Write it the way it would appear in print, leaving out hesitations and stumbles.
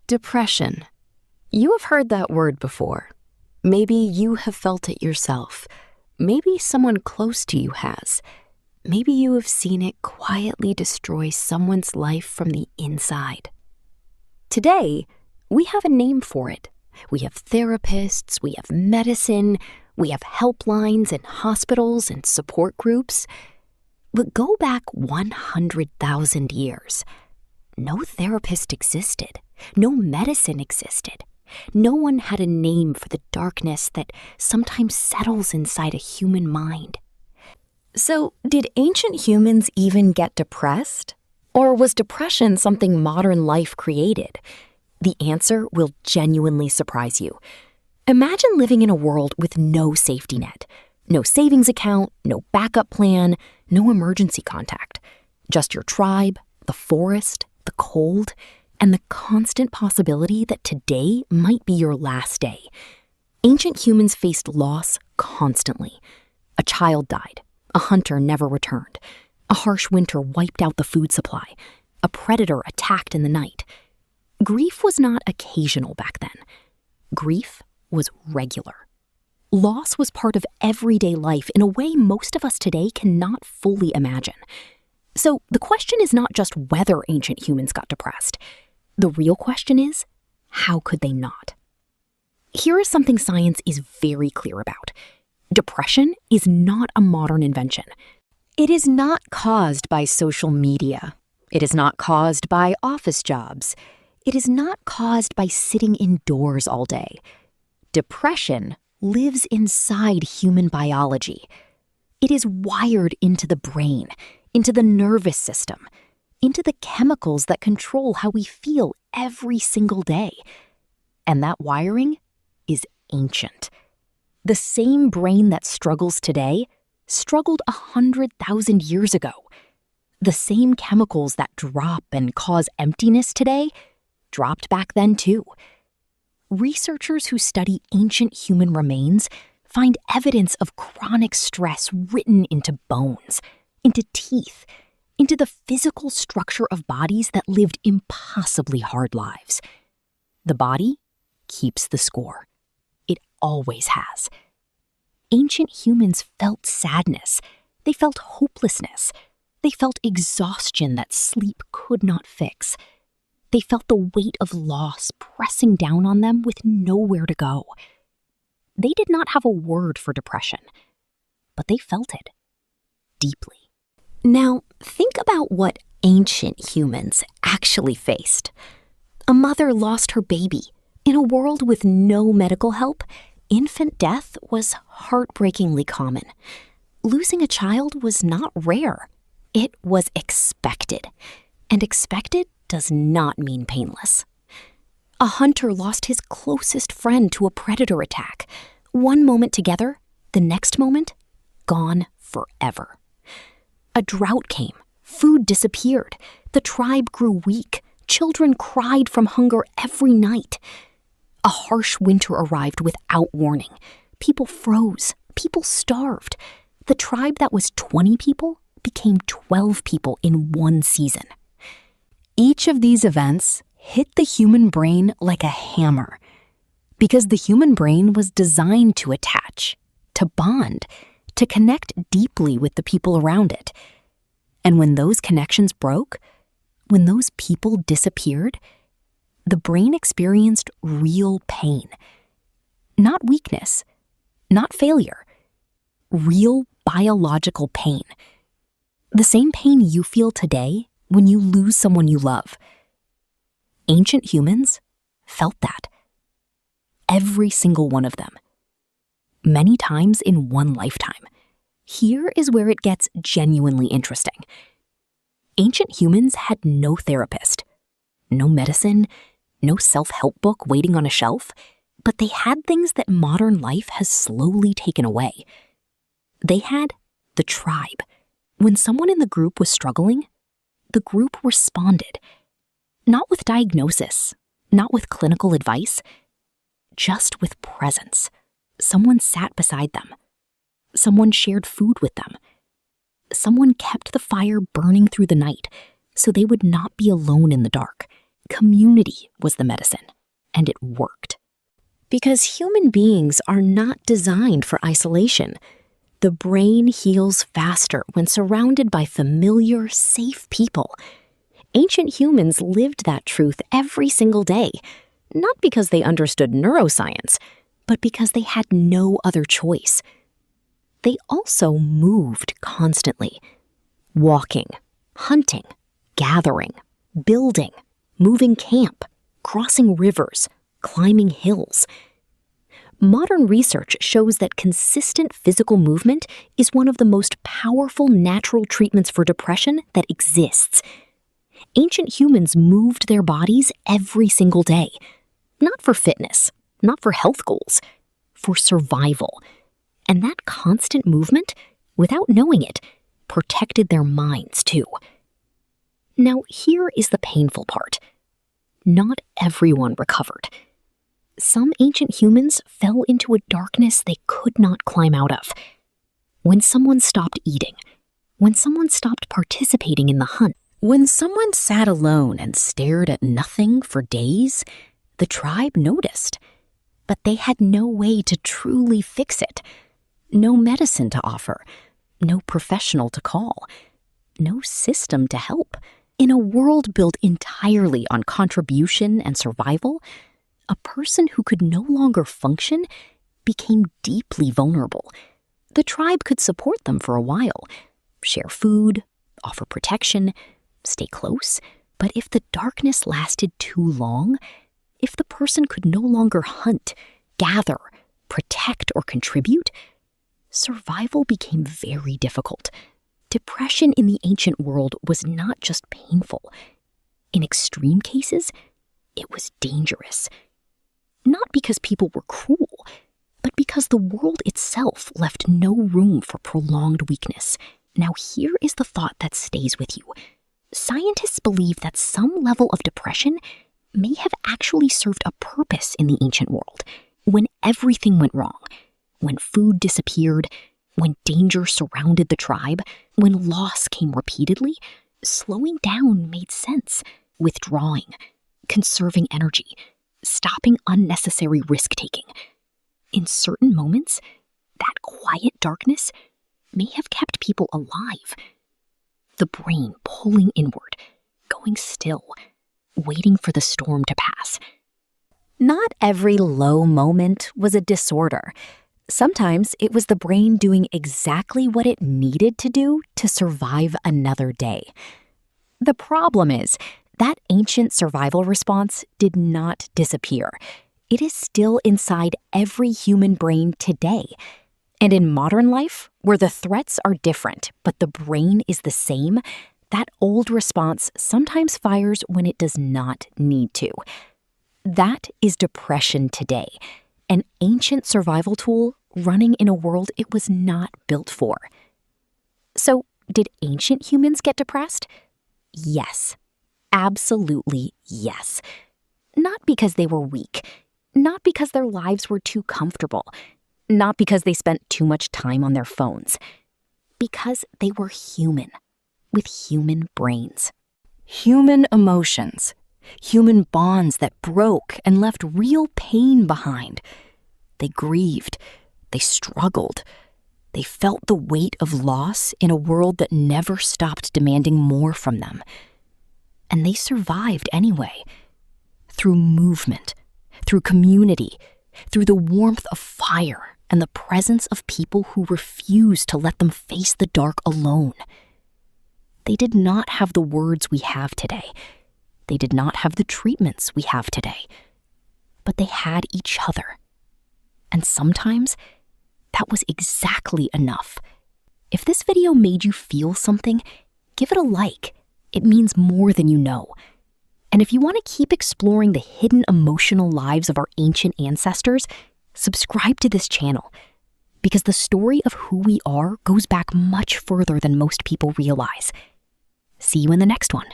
Depression. You have heard that word before. Maybe you have felt it yourself. Maybe someone close to you has. Maybe you have seen it quietly destroy someone's life from the inside. Today, we have a name for it. We have therapists, we have medicine, we have helplines and hospitals and support groups. But go back 100,000 years. No therapist existed. No medicine existed. No one had a name for the darkness that sometimes settles inside a human mind. So, did ancient humans even get depressed? Or was depression something modern life created? The answer will genuinely surprise you. Imagine living in a world with no safety net, no savings account, no backup plan, no emergency contact. Just your tribe, the forest, the cold, and the constant possibility that today might be your last day. Ancient humans faced loss constantly. A child died. A hunter never returned. A harsh winter wiped out the food supply. A predator attacked in the night. Grief was not occasional back then. Grief was regular. Loss was part of everyday life in a way most of us today cannot fully imagine. So the question is not just whether ancient humans got depressed. The real question is, how could they not? Here is something science is very clear about. Depression is not a modern invention. It is not caused by social media. It is not caused by office jobs. It is not caused by sitting indoors all day. Depression lives inside human biology. It is wired into the brain, into the nervous system, into the chemicals that control how we feel every single day. And that wiring is ancient. The same brain that struggles today struggled 100,000 years ago. The same chemicals that drop and cause emptiness today dropped back then too. Researchers who study ancient human remains find evidence of chronic stress written into bones, into teeth, into the physical structure of bodies that lived impossibly hard lives. The body keeps the score. It always has. Ancient humans felt sadness. They felt hopelessness. They felt exhaustion that sleep could not fix. They felt the weight of loss pressing down on them with nowhere to go. They did not have a word for depression, but they felt it deeply. Now, think about what ancient humans actually faced. A mother lost her baby. In a world with no medical help, infant death was heartbreakingly common. Losing a child was not rare. It was expected. And expected does not mean painless. A hunter lost his closest friend to a predator attack. One moment together, the next moment, gone forever. A drought came. Food disappeared. The tribe grew weak. Children cried from hunger every night. A harsh winter arrived without warning. People froze. People starved. The tribe that was 20 people became 12 people in one season. Each of these events hit the human brain like a hammer, because the human brain was designed to attach, to bond, to connect deeply with the people around it. And when those connections broke, when those people disappeared, the brain experienced real pain. Not weakness, not failure, real biological pain. The same pain you feel today when you lose someone you love. Ancient humans felt that. Every single one of them. Many times in one lifetime. Here is where it gets genuinely interesting. Ancient humans had no therapist, no medicine, no self-help book waiting on a shelf, but they had things that modern life has slowly taken away. They had the tribe. When someone in the group was struggling, the group responded. Not with diagnosis, not with clinical advice, just with presence. Someone sat beside them. Someone shared food with them. Someone kept the fire burning through the night so they would not be alone in the dark. Community was the medicine, and it worked. Because human beings are not designed for isolation. The brain heals faster when surrounded by familiar, safe people. Ancient humans lived that truth every single day, not because they understood neuroscience, but because they had no other choice. They also moved constantly. Walking, hunting, gathering, building, moving camp, crossing rivers, climbing hills. Modern research shows that consistent physical movement is one of the most powerful natural treatments for depression that exists. Ancient humans moved their bodies every single day, not for fitness, not for health goals, for survival. And that constant movement, without knowing it, protected their minds too. Now, here is the painful part. Not everyone recovered. Some ancient humans fell into a darkness they could not climb out of. When someone stopped eating, when someone stopped participating in the hunt, when someone sat alone and stared at nothing for days, the tribe noticed. But they had no way to truly fix it. No medicine to offer, no professional to call, no system to help. In a world built entirely on contribution and survival, a person who could no longer function became deeply vulnerable. The tribe could support them for a while, share food, offer protection, stay close. But if the darkness lasted too long, if the person could no longer hunt, gather, protect, or contribute, survival became very difficult. Depression in the ancient world was not just painful. In extreme cases, it was dangerous. Not because people were cruel, but because the world itself left no room for prolonged weakness. Now here is the thought that stays with you. Scientists believe that some level of depression may have actually served a purpose in the ancient world. When everything went wrong, when food disappeared, when danger surrounded the tribe, when loss came repeatedly, slowing down made sense. Withdrawing, conserving energy, stopping unnecessary risk-taking. In certain moments, that quiet darkness may have kept people alive. The brain pulling inward, going still, waiting for the storm to pass. Not every low moment was a disorder. Sometimes it was the brain doing exactly what it needed to do to survive another day. The problem is, that ancient survival response did not disappear. It is still inside every human brain today. And in modern life, where the threats are different, but the brain is the same, that old response sometimes fires when it does not need to. That is depression today, an ancient survival tool running in a world it was not built for. So, did ancient humans get depressed? Yes. Absolutely yes. Not because they were weak, not because their lives were too comfortable, not because they spent too much time on their phones, because they were human, with human brains. Human emotions, human bonds that broke and left real pain behind. They grieved, they struggled, they felt the weight of loss in a world that never stopped demanding more from them. And they survived anyway, through movement, through community, through the warmth of fire and the presence of people who refused to let them face the dark alone. They did not have the words we have today. They did not have the treatments we have today. But they had each other. And sometimes, that was exactly enough. If this video made you feel something, give it a like. It means more than you know. And if you want to keep exploring the hidden emotional lives of our ancient ancestors, subscribe to this channel. Because the story of who we are goes back much further than most people realize. See you in the next one.